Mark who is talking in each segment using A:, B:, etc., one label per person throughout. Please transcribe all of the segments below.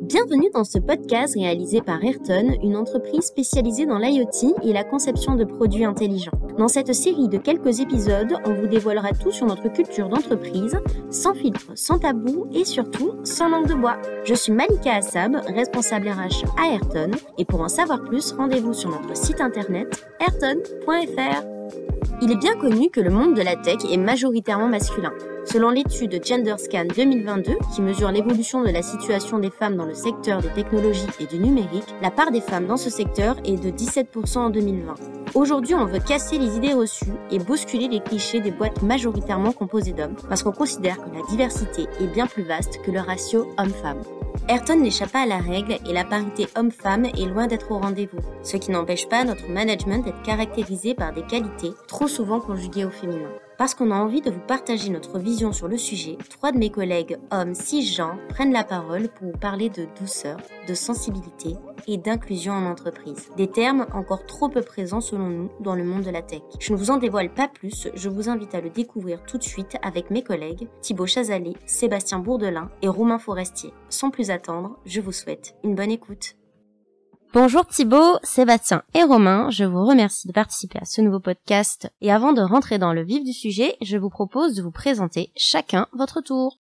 A: Bienvenue dans ce podcast réalisé par Ayrton, une entreprise spécialisée dans l'IoT et la conception de produits intelligents. Dans cette série de quelques épisodes, on vous dévoilera tout sur notre culture d'entreprise, sans filtre, sans tabou et surtout sans langue de bois. Je suis Malika Assab, responsable RH à Ayrton, et pour en savoir plus, rendez-vous sur notre site internet ayrton.fr. Il est bien connu que le monde de la tech est majoritairement masculin. Selon l'étude GenderScan 2022, qui mesure l'évolution de la situation des femmes dans le secteur des technologies et du numérique, la part des femmes dans ce secteur est de 17% en 2020. Aujourd'hui, on veut casser les idées reçues et bousculer les clichés des boîtes majoritairement composées d'hommes, parce qu'on considère que la diversité est bien plus vaste que le ratio homme-femme. Ayrton n'échappe pas à la règle et la parité homme-femme est loin d'être au rendez-vous, ce qui n'empêche pas notre management d'être caractérisé par des qualités trop souvent conjuguées au féminin. Parce qu'on a envie de vous partager notre vision sur le sujet, 3 de mes collègues hommes cisgenres prennent la parole pour vous parler de douceur, de sensibilité et d'inclusion en entreprise. Des termes encore trop peu présents selon nous dans le monde de la tech. Je ne vous en dévoile pas plus, je vous invite à le découvrir tout de suite avec mes collègues Thibaut Chazalet, Sébastien Bourdelin et Romain Forestier. Sans plus attendre, je vous souhaite une bonne écoute. Bonjour Thibaut, Sébastien et Romain, je vous remercie de participer à ce nouveau podcast. Et avant de rentrer dans le vif du sujet, je vous propose de vous présenter chacun votre tour.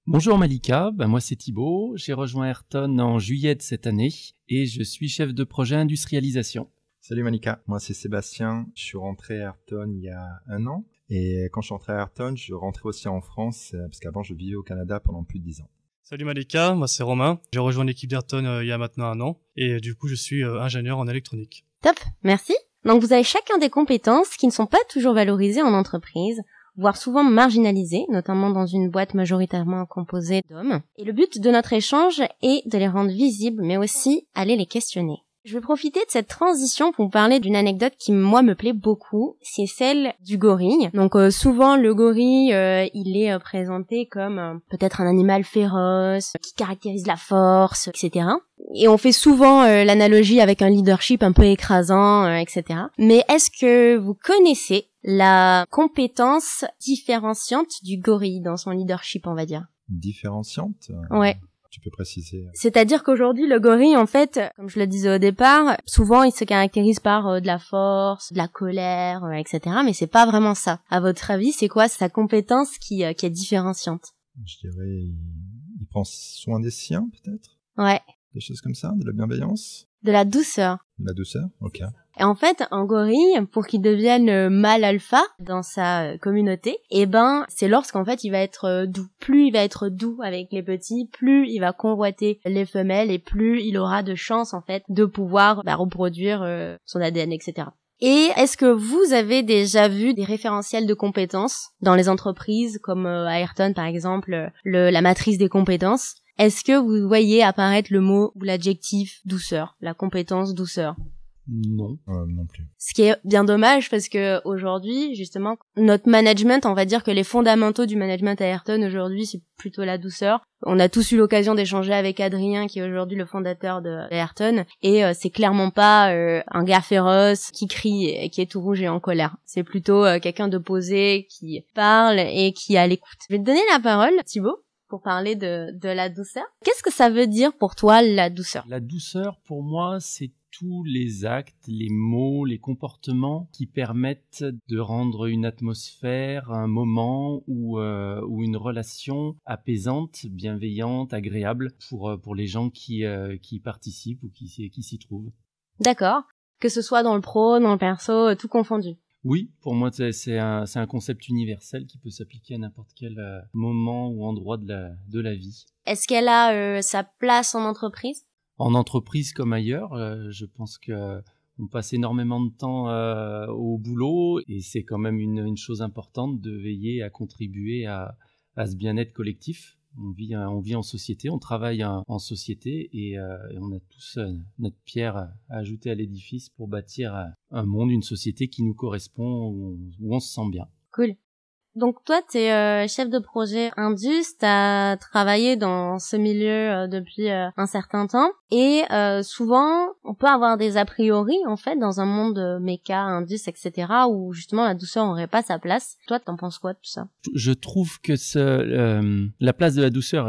B: Bonjour Malika, moi c'est Thibaut, j'ai rejoint Ayrton en juillet de cette année et je suis chef de projet industrialisation.
C: Salut Malika, moi c'est Sébastien, je suis rentré à Ayrton il y a 1 an et quand je suis rentré à Ayrton, je rentrais aussi en France parce qu'avant je vivais au Canada pendant plus de 10 ans.
D: Salut Malika, moi c'est Romain. J'ai rejoint l'équipe d'Ayrton il y a maintenant 1 an et du coup je suis ingénieur en électronique.
A: Top, merci. Donc vous avez chacun des compétences qui ne sont pas toujours valorisées en entreprise, voire souvent marginalisées, notamment dans une boîte majoritairement composée d'hommes. Et le but de notre échange est de les rendre visibles, mais aussi aller les questionner. Je vais profiter de cette transition pour vous parler d'une anecdote qui, moi, me plaît beaucoup. C'est celle du gorille. Donc, souvent, le gorille, il est présenté comme peut-être un animal féroce, qui caractérise la force, etc. Et on fait souvent l'analogie avec un leadership un peu écrasant, etc. Mais est-ce que vous connaissez la compétence différenciante du gorille dans son leadership, on va dire?
C: Différenciante ?
A: Ouais.
C: Tu peux préciser.
A: C'est-à-dire qu'aujourd'hui, le gorille, en fait, comme je le disais au départ, souvent, il se caractérise par de la force, de la colère, etc. Mais c'est pas vraiment ça. À votre avis, c'est quoi sa compétence qui est différenciante?
C: Je dirais, il prend soin des siens, peut-être ?
A: Ouais.
C: Des choses comme ça, de la bienveillance ?
A: De la douceur.
C: De la douceur, ok.
A: Et en fait, un gorille, pour qu'il devienne mâle alpha dans sa communauté, c'est lorsqu'en fait il va être doux. Plus il va être doux avec les petits, plus il va convoiter les femelles et plus il aura de chance en fait de pouvoir reproduire son ADN, etc. Et est-ce que vous avez déjà vu des référentiels de compétences dans les entreprises comme à Ayrton par exemple, la matrice des compétences? Est-ce que vous voyez apparaître le mot ou l'adjectif douceur, la compétence douceur?
B: Non.
C: Non plus.
A: Ce qui est bien dommage parce que aujourd'hui, justement, notre management, on va dire que les fondamentaux du management à Ayrton aujourd'hui, c'est plutôt la douceur. On a tous eu l'occasion d'échanger avec Adrien, qui est aujourd'hui le fondateur de Ayrton, et c'est clairement pas un gars féroce qui crie et qui est tout rouge et en colère. C'est plutôt quelqu'un de posé qui parle et qui est à l'écoute. Je vais te donner la parole, Thibaut, pour parler de la douceur. Qu'est-ce que ça veut dire pour toi, la douceur?
B: La douceur, pour moi, c'est tous les actes, les mots, les comportements qui permettent de rendre une atmosphère, un moment ou une relation apaisante, bienveillante, agréable pour les gens qui participent ou qui s'y trouvent.
A: D'accord. Que ce soit dans le pro, dans le perso, tout confondu.
B: Oui, pour moi, c'est un concept universel qui peut s'appliquer à n'importe quel moment ou endroit de la vie.
A: Est-ce qu'elle a sa place en entreprise?
B: En entreprise comme ailleurs, je pense on passe énormément de temps au boulot et c'est quand même une chose importante de veiller à contribuer à ce bien-être collectif. On vit en société, on travaille en société et on a tous notre pierre à ajouter à l'édifice pour bâtir un monde, une société qui nous correspond, où on se sent bien.
A: Cool. Donc toi, tu es chef de projet Indus, tu as travaillé dans ce milieu depuis un certain temps et souvent on peut avoir des a priori en fait dans un monde méca, Indus, etc. où justement la douceur n'aurait pas sa place. Toi, t'en penses quoi de tout ça?
B: Je trouve que la place de la douceur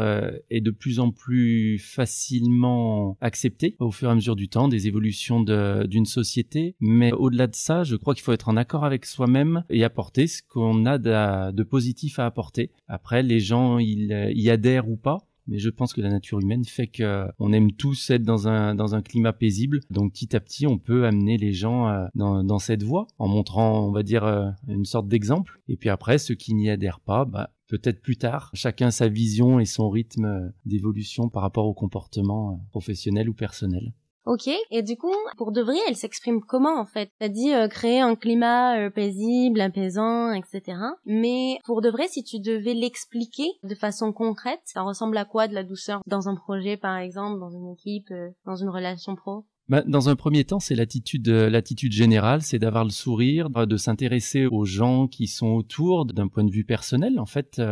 B: est de plus en plus facilement acceptée au fur et à mesure du temps, des évolutions d'une société. Mais au-delà de ça, je crois qu'il faut être en accord avec soi-même et apporter ce qu'on a de positif à apporter. Après, les gens y adhèrent ou pas. Mais je pense que la nature humaine fait que on aime tous être dans un climat paisible. Donc petit à petit, on peut amener les gens dans cette voie en montrant, on va dire, une sorte d'exemple. Et puis après, ceux qui n'y adhèrent pas, peut-être plus tard. Chacun sa vision et son rythme d'évolution par rapport au comportement professionnel ou personnel.
A: Ok, et du coup, pour de vrai, elle s'exprime comment en fait? T'as dit créer un climat paisible, apaisant, etc. Mais pour de vrai, si tu devais l'expliquer de façon concrète, ça ressemble à quoi de la douceur dans un projet par exemple, dans une équipe, dans une relation pro?
B: Dans un premier temps, c'est l'attitude générale, c'est d'avoir le sourire, de s'intéresser aux gens qui sont autour d'un point de vue personnel, en fait,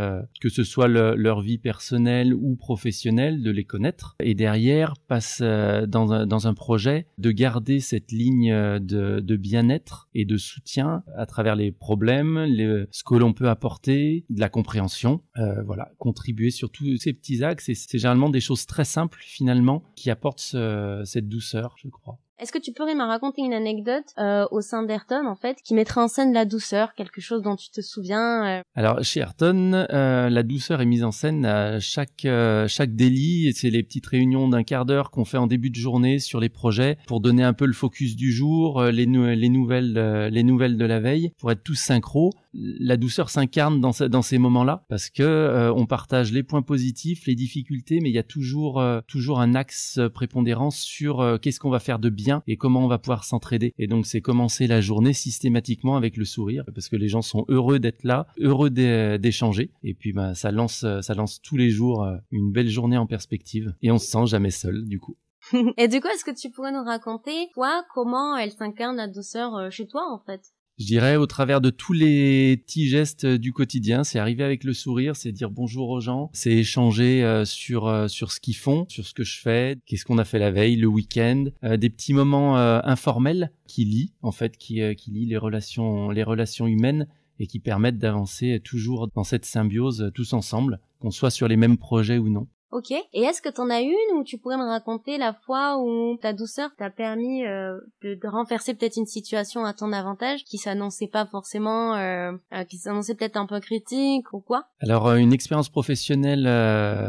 B: que ce soit leur vie personnelle ou professionnelle, de les connaître. Et derrière, passe dans un projet de garder cette ligne de bien-être et de soutien à travers les problèmes, ce que l'on peut apporter, de la compréhension. Voilà, contribuer sur tous ces petits axes. Et c'est généralement des choses très simples, finalement, qui apportent cette douceur, je crois.
A: Est-ce que tu pourrais me raconter une anecdote au sein d'Ayrton, en fait, qui mettrait en scène la douceur, quelque chose dont tu te souviens
B: Alors, chez Ayrton, la douceur est mise en scène à chaque daily, et c'est les petites réunions d'un quart d'heure qu'on fait en début de journée sur les projets pour donner un peu le focus du jour, les nouvelles de la veille, pour être tous synchro. La douceur s'incarne dans ces moments-là parce que on partage les points positifs, les difficultés, mais il y a toujours un axe prépondérant sur qu'est-ce qu'on va faire de bien et comment on va pouvoir s'entraider. Et donc c'est commencer la journée systématiquement avec le sourire parce que les gens sont heureux d'être là, heureux d'échanger. Et puis ça lance tous les jours une belle journée en perspective et on se sent jamais seul du coup.
A: Et du coup, est-ce que tu pourrais nous raconter, toi, comment elle s'incarne la douceur chez toi, en fait?
B: Je dirais au travers de tous les petits gestes du quotidien, c'est arriver avec le sourire, c'est dire bonjour aux gens, c'est échanger sur ce qu'ils font, sur ce que je fais, qu'est-ce qu'on a fait la veille, le week-end, des petits moments informels qui lient les relations humaines et qui permettent d'avancer toujours dans cette symbiose tous ensemble, qu'on soit sur les mêmes projets ou non.
A: Ok. Et est-ce que t'en as une où tu pourrais me raconter la fois où ta douceur t'a permis de renverser peut-être une situation à ton avantage qui s'annonçait pas forcément, qui s'annonçait peut-être un peu critique ou quoi?
B: Alors une expérience professionnelle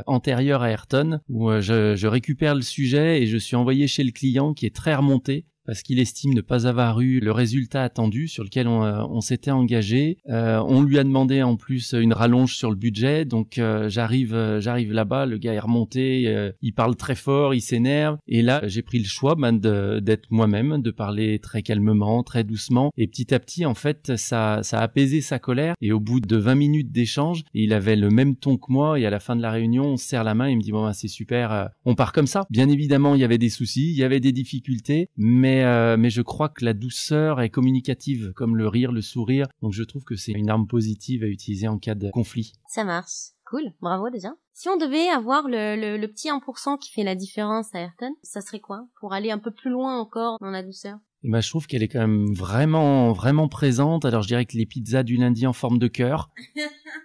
B: antérieure à Ayrton où je récupère le sujet et je suis envoyé chez le client qui est très remonté parce qu'il estime ne pas avoir eu le résultat attendu sur lequel on s'était engagé. On lui a demandé en plus une rallonge sur le budget, donc j'arrive là-bas, le gars est remonté, il parle très fort, il s'énerve, et là j'ai pris le choix d'être moi-même, de parler très calmement, très doucement, et petit à petit en fait ça a apaisé sa colère, et au bout de 20 minutes d'échange, il avait le même ton que moi, et à la fin de la réunion, on se serre la main, il me dit bon c'est super, on part comme ça. Bien évidemment il y avait des soucis, il y avait des difficultés, mais je crois que la douceur est communicative, comme le rire, le sourire. Donc je trouve que c'est une arme positive à utiliser en cas de conflit.
A: Ça marche. Cool. Bravo déjà. Si on devait avoir le petit 1% qui fait la différence à Ayrton, ça serait quoi? Pour aller un peu plus loin encore dans la douceur.
B: Et je trouve qu'elle est quand même vraiment, vraiment présente. Alors, je dirais que les pizzas du lundi en forme de cœur.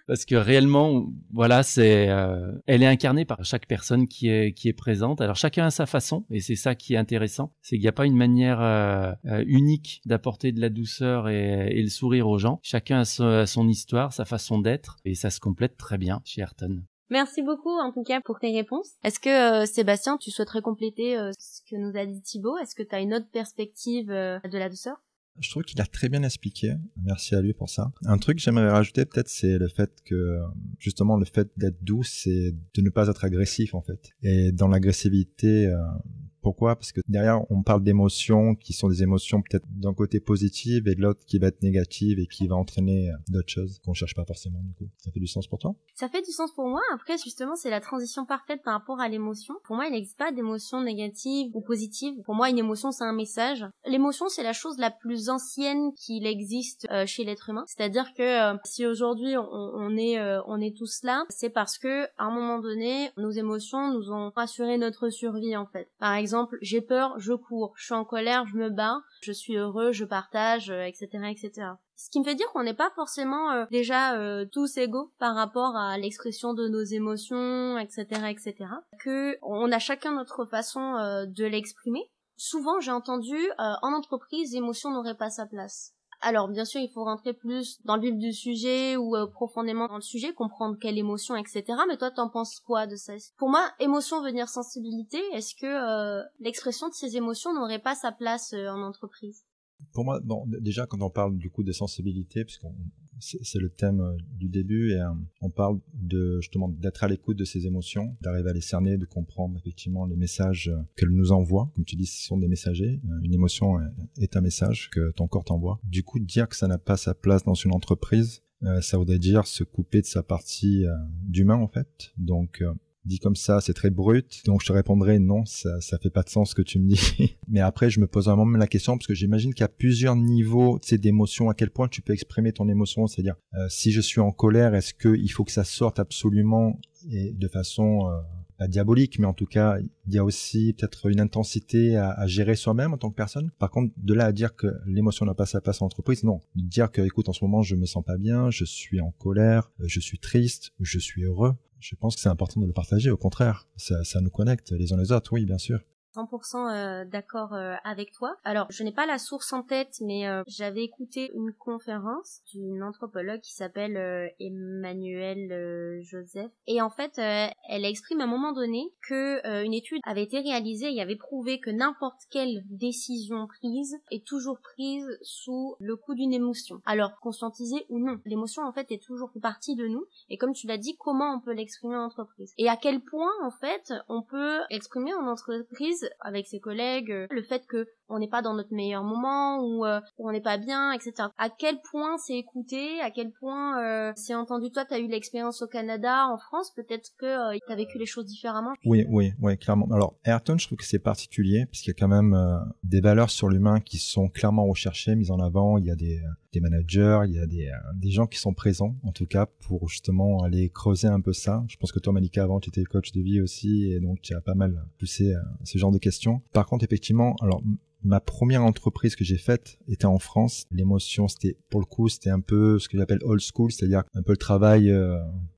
B: Parce que réellement, voilà, elle est incarnée par chaque personne qui est présente. Alors, chacun a sa façon. Et c'est ça qui est intéressant. C'est qu'il n'y a pas une manière unique d'apporter de la douceur et le sourire aux gens. Chacun a son histoire, sa façon d'être. Et ça se complète très bien chez Ayrton.
A: Merci beaucoup en tout cas pour tes réponses. Est-ce que Sébastien, tu souhaiterais compléter ce que nous a dit Thibaut? Est-ce que tu as une autre perspective de la douceur?
C: Je trouve qu'il a très bien expliqué. Merci à lui pour ça. Un truc que j'aimerais rajouter peut-être, c'est le fait que justement le fait d'être doux, c'est de ne pas être agressif en fait. Et dans l'agressivité, Pourquoi? Parce que derrière, on parle d'émotions qui sont des émotions peut-être d'un côté positive et de l'autre qui va être négative et qui va entraîner d'autres choses qu'on cherche pas forcément du coup. Ça fait du sens pour toi?
A: Ça fait du sens pour moi. Après, justement, c'est la transition parfaite par rapport à l'émotion. Pour moi, il n'existe pas d'émotion négative ou positive. Pour moi, une émotion, c'est un message. L'émotion, c'est la chose la plus ancienne qu'il existe chez l'être humain. C'est-à-dire que si aujourd'hui on est tous là, c'est parce que à un moment donné, nos émotions nous ont assuré notre survie en fait. Par exemple, j'ai peur, je cours. Je suis en colère, je me bats. Je suis heureux, je partage, etc., etc. Ce qui me fait dire qu'on n'est pas forcément déjà tous égaux par rapport à l'expression de nos émotions, etc., etc. Que on a chacun notre façon de l'exprimer. Souvent, j'ai entendu en entreprise, l'émotion n'aurait pas sa place. Alors, bien sûr, il faut rentrer plus dans le vif du sujet ou profondément dans le sujet, comprendre quelle émotion, etc. Mais toi, t'en penses quoi de ça? Pour moi, émotion veut dire sensibilité. Est-ce que l'expression de ces émotions n'aurait pas sa place en entreprise?
C: Pour moi, bon, déjà, quand on parle du coup de sensibilité, puisqu'on c'est le thème du début, et on parle de justement d'être à l'écoute de ces émotions, d'arriver à les cerner, de comprendre effectivement les messages qu'elles nous envoient. Comme tu dis, ce sont des messagers. Une émotion est un message que ton corps t'envoie. Du coup, dire que ça n'a pas sa place dans une entreprise, ça voudrait dire se couper de sa partie d'humain en fait. Donc dit comme ça, c'est très brut. Donc, je te répondrai non, ça fait pas de sens ce que tu me dis. Mais après, je me pose vraiment même la question parce que j'imagine qu'il y a plusieurs niveaux, tu sais, d'émotion. À quel point tu peux exprimer ton émotion? C'est-à-dire, si je suis en colère, est-ce que il faut que ça sorte absolument et de façon pas diabolique, mais en tout cas, il y a aussi peut-être une intensité à gérer soi-même en tant que personne. Par contre, de là à dire que l'émotion n'a pas sa place en entreprise, non. De dire que, écoute, en ce moment, je me sens pas bien, je suis en colère, je suis triste, je suis heureux. Je pense que c'est important de le partager, au contraire. Ça nous connecte les uns les autres, oui, bien sûr.
A: 100% d'accord avec toi. Alors, je n'ai pas la source en tête, mais j'avais écouté une conférence d'une anthropologue qui s'appelle Emmanuelle Joseph. Et en fait, elle exprime à un moment donné que une étude avait été réalisée et avait prouvé que n'importe quelle décision prise est toujours prise sous le coup d'une émotion. Alors, conscientisée ou non, l'émotion en fait est toujours une partie de nous. Et comme tu l'as dit, comment on peut l'exprimer en entreprise? Et à quel point en fait on peut exprimer en entreprise avec ses collègues, le fait que on n'est pas dans notre meilleur moment ou on n'est pas bien, etc. À quel point c'est écouté, à quel point c'est entendu. Toi, t'as eu l'expérience au Canada, en France, peut-être que t'as vécu les choses différemment.
C: Oui, clairement. Alors, Ayrton, je trouve que c'est particulier parce qu'il y a quand même des valeurs sur l'humain qui sont clairement recherchées, mises en avant. Il y a des managers, il y a des gens qui sont présents, en tout cas, pour justement aller creuser un peu ça. Je pense que toi, Malika, avant, tu étais coach de vie aussi, et donc tu as pas mal poussé ce genre de questions. Par contre, effectivement, alors ma première entreprise que j'ai faite était en France. L'émotion, c'était un peu ce que j'appelle old school, c'est-à-dire un peu le travail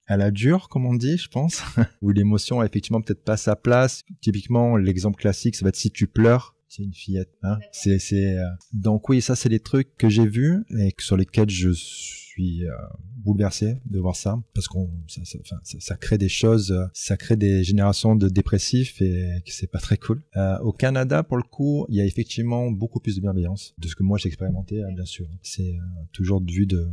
C: à la dure, comme on dit, je pense, où l'émotion a effectivement peut-être pas sa place. Typiquement, l'exemple classique, ça va être si tu pleures, c'est une fillette, hein. Donc oui, ça c'est des trucs que j'ai vus et sur lesquels je suis bouleversé de voir ça, parce ça crée des choses, ça crée des générations de dépressifs et que c'est pas très cool. Au Canada, pour le coup, il y a effectivement beaucoup plus de bienveillance, de ce que moi j'ai expérimenté, bien sûr. C'est toujours vu de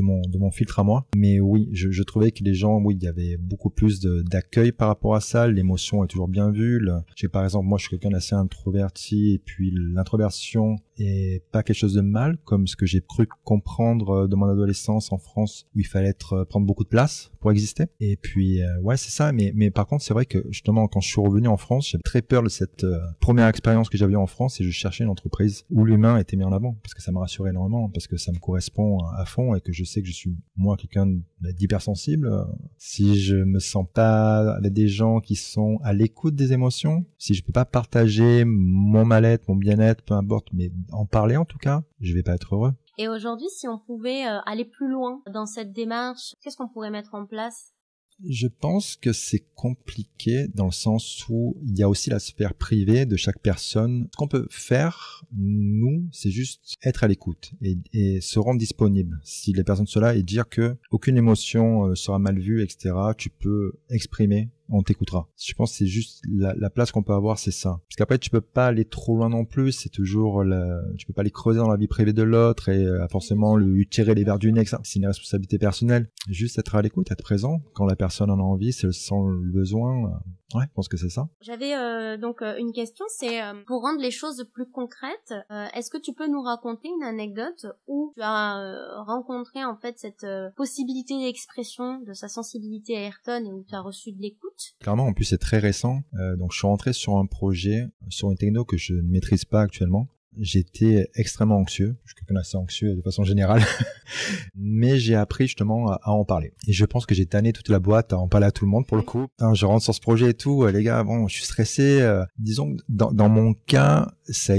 C: mon filtre à moi. Mais oui, je trouvais que les gens, oui, il y avait beaucoup plus d'accueil par rapport à ça. L'émotion est toujours bien vue. Par exemple, moi, je suis quelqu'un d'assez introverti, et puis l'introversion est pas quelque chose de mal, comme ce que j'ai cru comprendre de mon adolescence en France, où il fallait prendre beaucoup de place pour exister. Et puis, ouais, c'est ça. Mais par contre, c'est vrai que justement, quand je suis revenu en France, j'avais très peur de cette première expérience que j'avais eue en France, et je cherchais une entreprise où l'humain était mis en avant, parce que ça m'a rassuré énormément, parce que ça me correspond à fond, et que je sais que je suis, moi, quelqu'un d'hypersensible. Si je me sens pas avec des gens qui sont à l'écoute des émotions, si je peux pas partager mon mal-être, mon bien-être, peu importe, mais en parler en tout cas, je vais pas être heureux.
A: Et aujourd'hui, si on pouvait aller plus loin dans cette démarche, qu'est-ce qu'on pourrait mettre en place?
C: Je pense que c'est compliqué dans le sens où il y a aussi la sphère privée de chaque personne. Ce qu'on peut faire, nous, c'est juste être à l'écoute et se rendre disponible. Si les personnes sont là, et dire que aucune émotion sera mal vue, etc., tu peux exprimer, on t'écoutera. Je pense que c'est juste la place qu'on peut avoir, c'est ça. Parce qu'après, tu peux pas aller trop loin non plus, c'est toujours tu peux pas aller creuser dans la vie privée de l'autre et forcément lui tirer les verres du nez, ça. C'est une responsabilité personnelle. Juste être à l'écoute, être présent. Quand la personne en a envie, si elle sent le besoin, Ouais, je pense que c'est ça.
A: J'avais donc une question, c'est pour rendre les choses plus concrètes, est-ce que tu peux nous raconter une anecdote où tu as rencontré en fait cette possibilité d'expression de sa sensibilité à Ayrton et où tu as reçu de l'écoute?
C: Clairement, en plus, c'est très récent. Donc, je suis rentré sur un projet, sur une techno que je ne maîtrise pas actuellement. J'étais extrêmement anxieux. Je suis quelqu'un d'assez anxieux de façon générale. Mais j'ai appris justement à en parler. Et je pense que j'ai tanné toute la boîte à en parler à tout le monde pour le coup. Putain, je rentre sur ce projet et tout. Les gars, bon, je suis stressé. Disons que dans mon cas, ça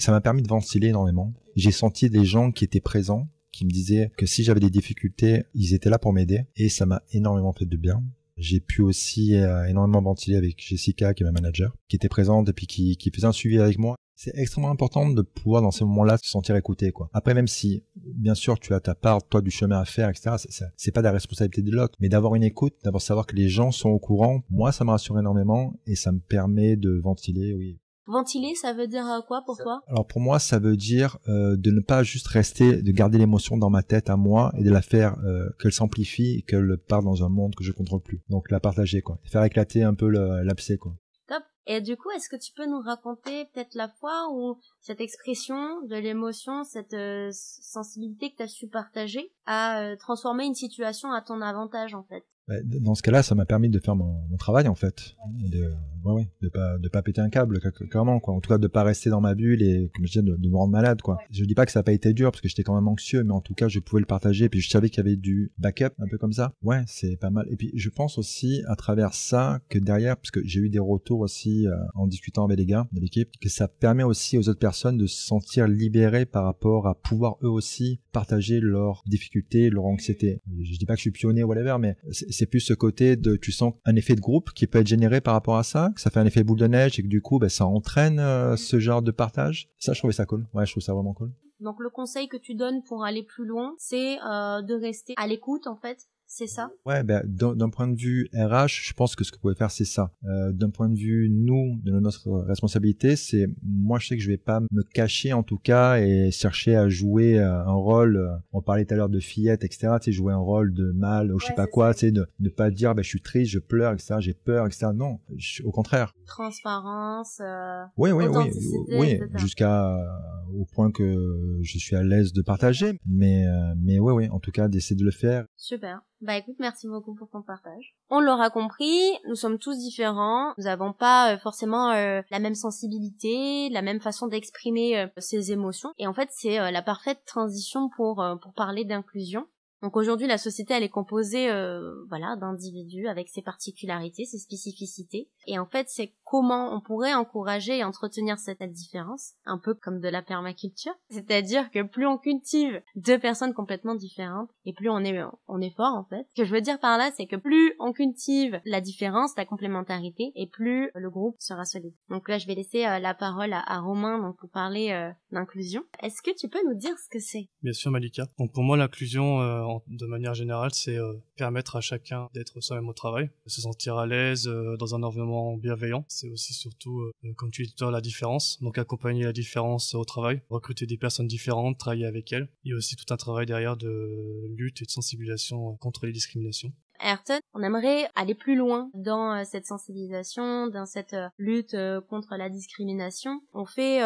C: m'a permis de ventiler énormément. J'ai senti des gens qui étaient présents, qui me disaient que si j'avais des difficultés, ils étaient là pour m'aider. Et ça m'a énormément fait de bien. J'ai pu aussi énormément ventiler avec Jessica, qui est ma manager, qui était présente et puis qui faisait un suivi avec moi. C'est extrêmement important de pouvoir, dans ces moments-là, se sentir écouté, quoi. Après, même si, bien sûr, tu as ta part, toi, du chemin à faire, etc., c'est pas de la responsabilité de l'autre, mais d'avoir une écoute, d'avoir savoir que les gens sont au courant, moi, ça me rassure énormément et ça me permet de ventiler, oui.
A: Ventiler, ça veut dire quoi pour toi?
C: Alors pour moi, ça veut dire de ne pas juste de garder l'émotion dans ma tête à moi et de la faire qu'elle s'amplifie et qu'elle part dans un monde que je contrôle plus. Donc la partager, quoi. Faire éclater un peu l'abcès, quoi.
A: Top. Et du coup, est-ce que tu peux nous raconter peut-être la fois où cette expression de l'émotion, cette sensibilité que tu as su partager a transformé une situation à ton avantage en fait?
C: Dans ce cas-là, ça m'a permis de faire mon travail en fait, de pas péter un câble clairement, quoi. En tout cas, de pas rester dans ma bulle et comme je disais, de me rendre malade, quoi. Je dis pas que ça a pas été dur parce que j'étais quand même anxieux, mais en tout cas, je pouvais le partager. Puis je savais qu'il y avait du backup, un peu comme ça. Ouais, c'est pas mal. Et puis je pense aussi à travers ça que derrière, parce que j'ai eu des retours aussi en discutant avec les gars de l'équipe, que ça permet aussi aux autres personnes de se sentir libérées par rapport à pouvoir eux aussi partager leurs difficultés, leur anxiété. Je dis pas que je suis pionnier ou whatever, mais c'est plus ce côté de, tu sens un effet de groupe qui peut être généré par rapport à ça, que ça fait un effet boule de neige et que du coup, ça entraîne ce genre de partage. Ça, je trouvais ça cool. Ouais, je trouve ça vraiment cool.
A: Donc le conseil que tu donnes pour aller plus loin, c'est de rester à l'écoute en fait. C'est ça?
C: Ouais, d'un point de vue RH, je pense que ce que vous pouvez faire, c'est ça. D'un point de vue, nous, de notre responsabilité, c'est, moi, je sais que je vais pas me cacher, en tout cas, et chercher à jouer un rôle, on parlait tout à l'heure de fillette, etc., tu sais, jouer un rôle de mâle, ou je sais pas quoi, tu sais, de ne pas dire, je suis triste, je pleure, etc., j'ai peur, etc., non, au contraire.
A: Transparence,
C: oui,
A: authenticité,
C: jusqu'à au point que je suis à l'aise de partager, mais oui, en tout cas, d'essayer de le faire.
A: Super. Bah écoute, merci beaucoup pour ton partage. On l'aura compris, nous sommes tous différents, nous n'avons pas forcément la même sensibilité, la même façon d'exprimer ses émotions, et en fait c'est la parfaite transition pour parler d'inclusion. Donc aujourd'hui, la société, elle est composée d'individus avec ses particularités, ses spécificités. Et en fait, c'est comment on pourrait encourager et entretenir cette différence, un peu comme de la permaculture. C'est-à-dire que plus on cultive deux personnes complètement différentes, et plus on est fort, en fait. Ce que je veux dire par là, c'est que plus on cultive la différence, la complémentarité, et plus le groupe sera solide. Donc là, je vais laisser la parole à Romain donc, pour parler d'inclusion. Est-ce que tu peux nous dire ce que c'est?
D: Bien sûr, Malika. Donc pour moi, l'inclusion, de manière générale, c'est permettre à chacun d'être soi-même au travail, de se sentir à l'aise dans un environnement bienveillant. C'est aussi surtout, comme tu dis tout à l'heure, la différence. Donc accompagner la différence au travail, recruter des personnes différentes, travailler avec elles. Il y a aussi tout un travail derrière de lutte et de sensibilisation contre les discriminations.
A: Ayrton, on aimerait aller plus loin dans cette sensibilisation, dans cette lutte contre la discrimination. On fait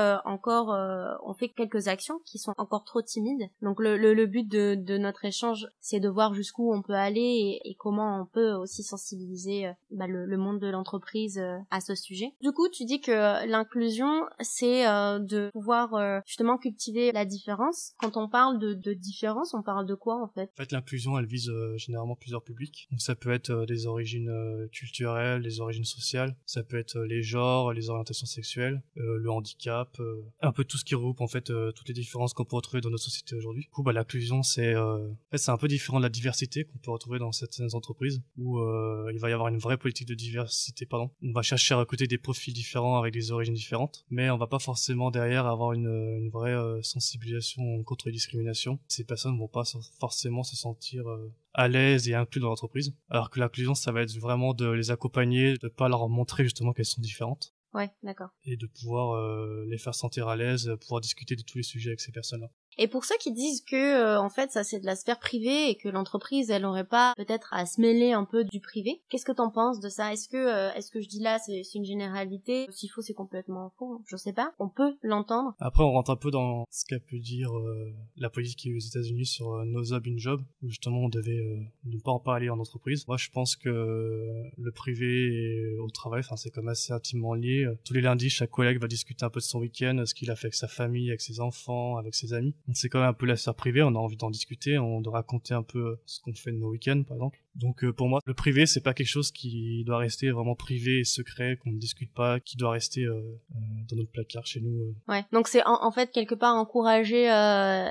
A: quelques actions qui sont encore trop timides. Donc le but de notre échange, c'est de voir jusqu'où on peut aller et comment on peut aussi sensibiliser le monde de l'entreprise à ce sujet. Du coup, tu dis que l'inclusion, c'est de pouvoir justement cultiver la différence. Quand on parle de différence, on parle de quoi en fait?
D: En fait, l'inclusion, elle vise généralement plusieurs publics. Donc ça peut être des origines culturelles, des origines sociales, ça peut être les genres, les orientations sexuelles, le handicap, un peu tout ce qui regroupe en fait toutes les différences qu'on peut retrouver dans notre société aujourd'hui. Du coup, l'inclusion, c'est un peu différent de la diversité qu'on peut retrouver dans certaines entreprises où il va y avoir une vraie politique de diversité, pardon. On va chercher à recruter des profils différents avec des origines différentes, mais on va pas forcément derrière avoir une vraie sensibilisation contre les discriminations. Ces personnes vont pas forcément se sentir à l'aise et inclus dans l'entreprise. Alors que l'inclusion, ça va être vraiment de les accompagner, de pas leur montrer justement qu'elles sont différentes.
A: Ouais, d'accord.
D: Et de pouvoir les faire sentir à l'aise, pouvoir discuter de tous les sujets avec ces personnes-là.
A: Et pour ceux qui disent que en fait ça c'est de la sphère privée et que l'entreprise elle aurait pas peut-être à se mêler un peu du privé, qu'est-ce que t'en penses de ça? Est-ce que je dis là c'est une généralité? S'il faut c'est complètement faux, je sais pas. On peut l'entendre.
D: Après on rentre un peu dans ce qu'a pu dire la politique aux États-Unis sur No Job in Job, où justement on devait ne pas en parler en entreprise. Moi je pense que le privé et au travail, enfin c'est comme assez intimement lié. Tous les lundis chaque collègue va discuter un peu de son week-end, ce qu'il a fait avec sa famille, avec ses enfants, avec ses amis. Donc c'est quand même un peu la sphère privée, on a envie d'en discuter, on doit raconter un peu ce qu'on fait de nos week-ends par exemple. Donc pour moi, le privé c'est pas quelque chose qui doit rester vraiment privé et secret, qu'on ne discute pas, qui doit rester dans notre placard chez nous.
A: Ouais, donc c'est en fait quelque part encourager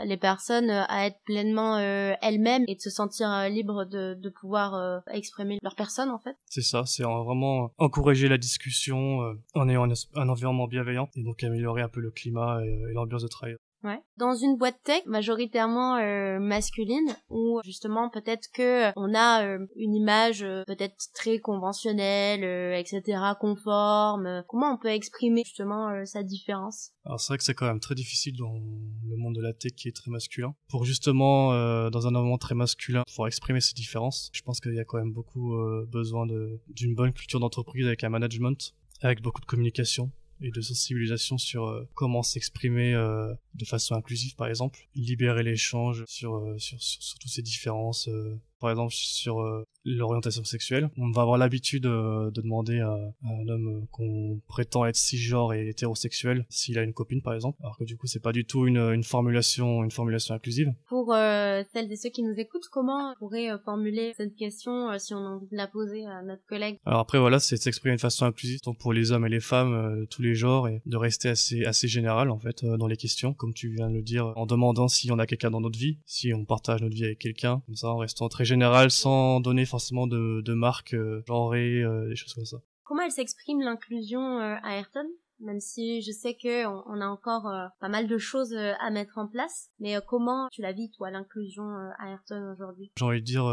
A: les personnes à être pleinement elles-mêmes et de se sentir libres de pouvoir exprimer leur personne en fait.
D: C'est ça, c'est vraiment encourager la discussion en ayant un environnement bienveillant et donc améliorer un peu le climat et l'ambiance de travail.
A: Ouais. Dans une boîte tech majoritairement masculine, où justement peut-être que on a une image peut-être très conventionnelle, etc., conforme. Comment on peut exprimer justement sa différence?
D: Alors c'est vrai que c'est quand même très difficile dans le monde de la tech qui est très masculin. Pour justement, dans un environnement très masculin, pouvoir exprimer ces différences, je pense qu'il y a quand même beaucoup besoin d'une bonne culture d'entreprise avec un management, avec beaucoup de communication et de sensibilisation sur comment s'exprimer de façon inclusive par exemple, libérer l'échange sur toutes ces différences, par exemple sur l'orientation sexuelle. On va avoir l'habitude de demander à un homme qu'on prétend être cisgenre et hétérosexuel s'il a une copine par exemple, alors que du coup c'est pas du tout une formulation inclusive.
A: Pour celles et ceux qui nous écoutent, comment on pourrait formuler cette question si on a envie de la poser à notre collègue?
D: Alors après voilà, c'est de s'exprimer de façon inclusive tant pour les hommes et les femmes, tous les genres, et de rester assez général en fait dans les questions, comme tu viens de le dire, en demandant si on a quelqu'un dans notre vie, si on partage notre vie avec quelqu'un, comme ça en restant très général sans donner forcément de marques genrées, des choses comme ça.
A: Comment elle s'exprime l'inclusion à Ayrton? Même si je sais que on a encore pas mal de choses à mettre en place, mais comment tu la vis toi l'inclusion à Ayrton aujourd'hui?
D: J'ai envie de dire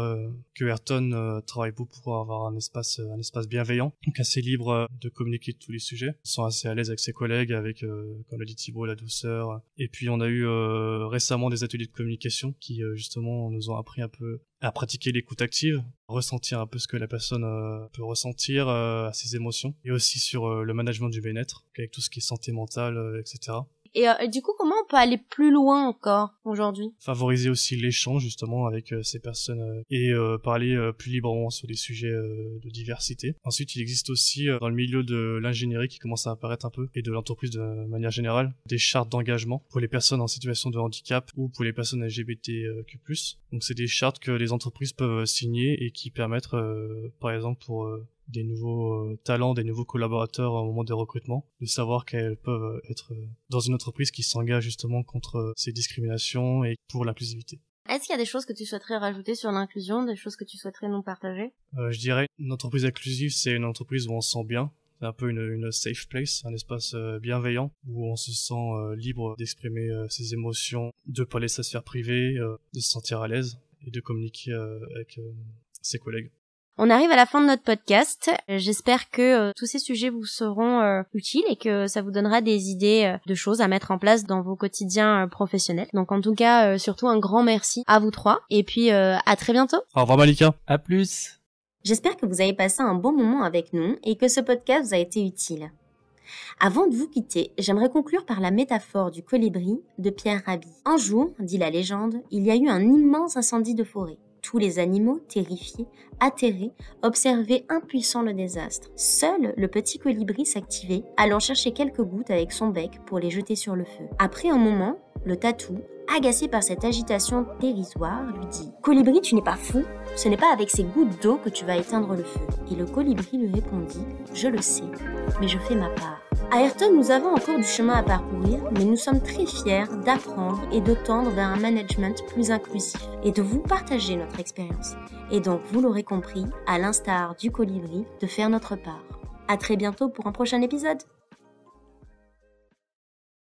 D: que Ayrton travaille beaucoup pour avoir un espace bienveillant, donc assez libre de communiquer de tous les sujets, se sent assez à l'aise avec ses collègues, avec comme l'a dit Thibaut, la douceur. Et puis on a eu récemment des ateliers de communication qui justement nous ont appris un peu à pratiquer l'écoute active, ressentir un peu ce que la personne peut ressentir à ses émotions, et aussi sur le management du bien-être, avec tout ce qui est santé mentale, etc.
A: Et du coup, comment on peut aller plus loin encore aujourd'hui?
D: Favoriser aussi l'échange justement avec ces personnes et parler plus librement sur des sujets de diversité. Ensuite, il existe aussi dans le milieu de l'ingénierie qui commence à apparaître un peu, et de l'entreprise de manière générale, des chartes d'engagement pour les personnes en situation de handicap ou pour les personnes LGBTQ+. Donc c'est des chartes que les entreprises peuvent signer et qui permettent par exemple pour des nouveaux talents, des nouveaux collaborateurs au moment des recrutements, de savoir qu'elles peuvent être dans une entreprise qui s'engage justement contre ces discriminations et pour l'inclusivité.
A: Est-ce qu'il y a des choses que tu souhaiterais rajouter sur l'inclusion, des choses que tu souhaiterais nous partager?
D: Je dirais, une entreprise inclusive, c'est une entreprise où on se sent bien. C'est un peu une safe place, un espace bienveillant, où on se sent libre d'exprimer ses émotions, de parler de sa sphère privée, de se sentir à l'aise et de communiquer avec ses collègues.
A: On arrive à la fin de notre podcast. J'espère que tous ces sujets vous seront utiles et que ça vous donnera des idées de choses à mettre en place dans vos quotidiens professionnels. Donc en tout cas, surtout un grand merci à vous trois. Et puis à très bientôt.
D: Au revoir Malika.
B: À plus.
A: J'espère que vous avez passé un bon moment avec nous et que ce podcast vous a été utile. Avant de vous quitter, j'aimerais conclure par la métaphore du colibri de Pierre Rabhi. Un jour, dit la légende, il y a eu un immense incendie de forêt. Tous les animaux, terrifiés, atterrés, observaient impuissants le désastre. Seul le petit colibri s'activait, allant chercher quelques gouttes avec son bec pour les jeter sur le feu. Après un moment, le tatou, agacé par cette agitation dérisoire, lui dit « Colibri, tu n'es pas fou ? Ce n'est pas avec ces gouttes d'eau que tu vas éteindre le feu. » Et le colibri lui répondit « Je le sais, mais je fais ma part. » À Ayrton, nous avons encore du chemin à parcourir, mais nous sommes très fiers d'apprendre et de tendre vers un management plus inclusif et de vous partager notre expérience. Et donc, vous l'aurez compris, à l'instar du colibri, de faire notre part. À très bientôt pour un prochain épisode.